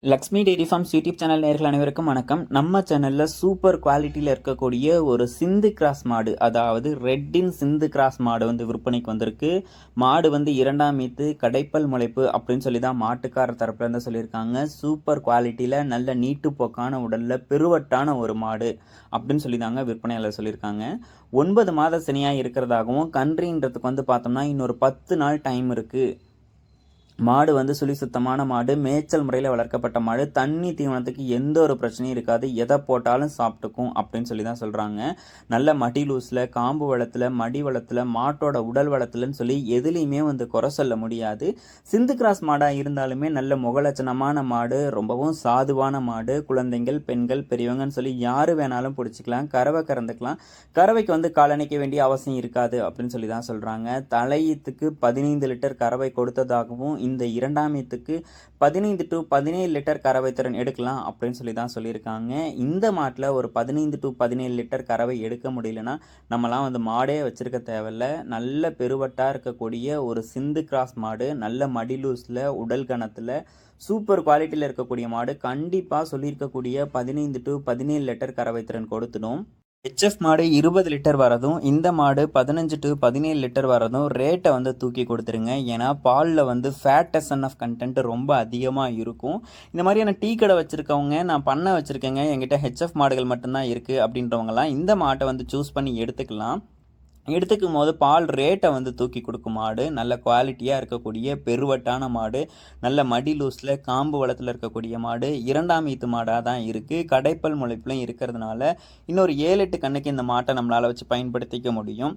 Lakshmi dairy farms YouTube channel நேயர்கள் அனைவருக்கும் வணக்கம். நம்ம சேனல்ல சூப்பர் குவாலிட்டியில் இருக்கக்கூடிய ஒரு சிந்து கிராஸ் மாடு, அதாவது ரெட்டின் சிந்து கிராஸ் மாடு வந்து விற்பனைக்கு வந்திருக்கு. மாடு வந்து 2ஆம் ஈத்து, கடைப்பல் முளைப்பு அப்படின்னு சொல்லி தான் மாட்டுக்காரர் தரப்புல இருந்து சொல்லியிருக்காங்க. சூப்பர் குவாலிட்டியில் நல்ல நீட்டு போக்கான உடல்ல பெருவட்டான ஒரு மாடு அப்படின்னு சொல்லி தாங்க விற்பனையாளர் சொல்லியிருக்காங்க. 9 மாத சினையாக இருக்கிறதாகவும், கன்றின்றதுக்கு வந்து பார்த்தோம்னா இன்னொரு 10 நாள் டைம் இருக்கு. மாடு வந்து சுழி சுத்தமான மாடு, மேய்ச்சல் முறையில் வளர்க்கப்பட்ட மாடு, தண்ணி தீவனத்துக்கு எந்த ஒரு பிரச்சனையும் இருக்காது, எதை போட்டாலும் சாப்பிட்டுக்கும் அப்படின்னு சொல்லி தான் சொல்கிறாங்க. நல்ல மடி லூஸில், காம்பு வளத்தில், மடி வளத்தில், மாட்டோட உடல் வளத்துலன்னு சொல்லி எதுலேயுமே வந்து குறை சொல்ல முடியாது. சிந்து கிராஸ் மாடாக இருந்தாலுமே நல்ல முகலட்சணமான மாடு, ரொம்பவும் சாதுவான மாடு, குழந்தைகள், பெண்கள், பெரியவங்கன்னு சொல்லி யார் வேணாலும் பிடிச்சிக்கலாம், கறவை கறந்துக்கலாம். கறவைக்கு வந்து காலணிக்க வேண்டிய அவசியம் இருக்காது அப்படின்னு சொல்லி தான் சொல்கிறாங்க. தலையீத்துக்கு 15 லிட்டர் கறவை கொடுத்ததாகவும், இந்த 2ஆம் ஈத்துக்கு 15 to 17 லிட்டர் கறவை திறன் எடுக்கலாம் அப்படின்னு சொல்லி தான் சொல்லியிருக்காங்க. இந்த மாட்டில் ஒரு 15 to 17 லிட்டர் கறவை எடுக்க முடியலன்னா நம்மலாம் வந்து மாடே வச்சிருக்க தேவையில்ல. நல்ல பெருவட்டாக இருக்கக்கூடிய ஒரு சிந்து கிராஸ் மாடு, நல்ல மடிலூஸில், உடல் கணத்தில், சூப்பர் குவாலிட்டியில் இருக்கக்கூடிய மாடு. கண்டிப்பாக சொல்லியிருக்கக்கூடிய 15 to 17 லிட்டர் கறவை திறன் கொடுத்துடும். ஹெச்எஃப் மாடு 20 லிட்டர் வரதும், இந்த மாடு 15 to 17 லிட்டர் வரதும் ரேட்டை வந்து தூக்கி கொடுத்துருங்க. ஏன்னா பாலில் வந்து ஃபேட் எஸ்என்எஃப் கண்டென்ட் ரொம்ப அதிகமாக இருக்கும். இந்த மாதிரியான டீ கடை வச்சுருக்கவங்க, நான் பண்ண வச்சுருக்கேங்க, என்கிட்ட ஹெச்எஃப் மாடுகள் மட்டும்தான் இருக்குது அப்படின்றவங்கலாம் இந்த மாட்டை வந்து சூஸ் பண்ணி எடுத்துக்கலாம். எடுத்துக்கும் போது பால் ரேட்டை வந்து தூக்கி கொடுக்கும் மாடு, நல்ல குவாலிட்டியாக இருக்கக்கூடிய பெருவட்டான மாடு, நல்ல மடி லூஸில், காம்பு வளத்தில் இருக்கக்கூடிய மாடு, 2ஆம் ஈத்து மாடாக தான் இருக்குது. கடைப்பல் முளைப்புலையும் இருக்கிறதுனால இன்னொரு 7-8 கண்ணுக்கு இந்த மாட்டை நம்மளால் வச்சு பயன்படுத்திக்க முடியும்.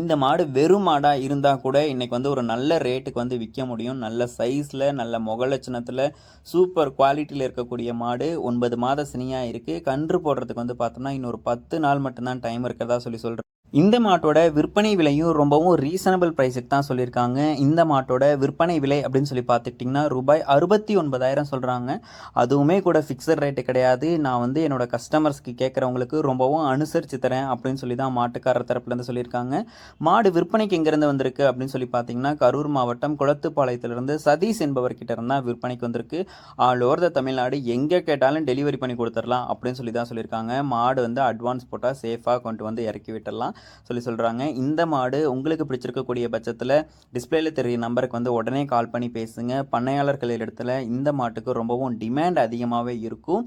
இந்த மாடு வெறும் மாடாக இருந்தால் கூட இன்றைக்கி வந்து ஒரு நல்ல ரேட்டுக்கு வந்து விற்க முடியும். நல்ல சைஸில், நல்ல முகலட்சணத்தில், சூப்பர் குவாலிட்டியில் இருக்கக்கூடிய மாடு. 9 மாத சினியாக இருக்குது. கன்று போடுறதுக்கு வந்து பார்த்தோம்னா இன்னொரு 10 நாள் மட்டும்தான் டைம் இருக்கிறதா சொல்கிறேன். இந்த மாட்டோட விற்பனை விலையும் ரொம்பவும் ரீசனபிள் ப்ரைஸுக்கு தான் சொல்லியிருக்காங்க. இந்த மாட்டோட விற்பனை விலை அப்படின்னு சொல்லி பார்த்துக்கிட்டிங்கன்னா ரூபாய் 69,000 சொல்கிறாங்க. அதுவுமே கூட ஃபிக்ஸட் ரேட்டு கிடையாது. நான் வந்து என்னோட கஸ்டமர்ஸ்க்கு கேட்குறவங்களுக்கு ரொம்பவும் அனுசரித்து தரேன் அப்படின்னு சொல்லி தான் மாட்டுக்காரர் தரப்புலேருந்து சொல்லியிருக்காங்க. மாடு விற்பனைக்கு எங்கேருந்து வந்திருக்கு அப்படின்னு சொல்லி பார்த்தீங்கன்னா கரூர் மாவட்டம் குளத்துப்பாளையத்திலிருந்து சதீஷ் என்பவர்கிட்ட இருந்தால் விற்பனைக்கு வந்திருக்கு. ஆல் ஓவர் த தமிழ்நாடு எங்கே கேட்டாலும் டெலிவரி பண்ணி கொடுத்துடலாம் அப்படின்னு சொல்லி தான் சொல்லியிருக்காங்க. மாடு வந்து அட்வான்ஸ் போட்டால் சேஃபாக கொண்டு வந்து இறக்கி விட்டுடலாம் சொல்கிறாங்க. இந்த மாடு உங்களுக்கு பிடிச்சிருக்கக்கூடிய பட்சத்தில் டிஸ்பிளேல தெரிய நம்பருக்கு வந்து உடனே கால் பண்ணி பேசுங்க. பண்ணையாளர்கள் இடத்துல இந்த மாட்டுக்கு ரொம்பவும் டிமாண்ட் அதிகமாகவே இருக்கும்.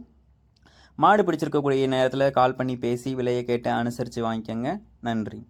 மாடு பிடிச்சிருக்கக்கூடிய நேரத்தில் கால் பண்ணி பேசி விலையை கேட்டு அனுசரித்து வாங்கிக்கோங்க. நன்றி.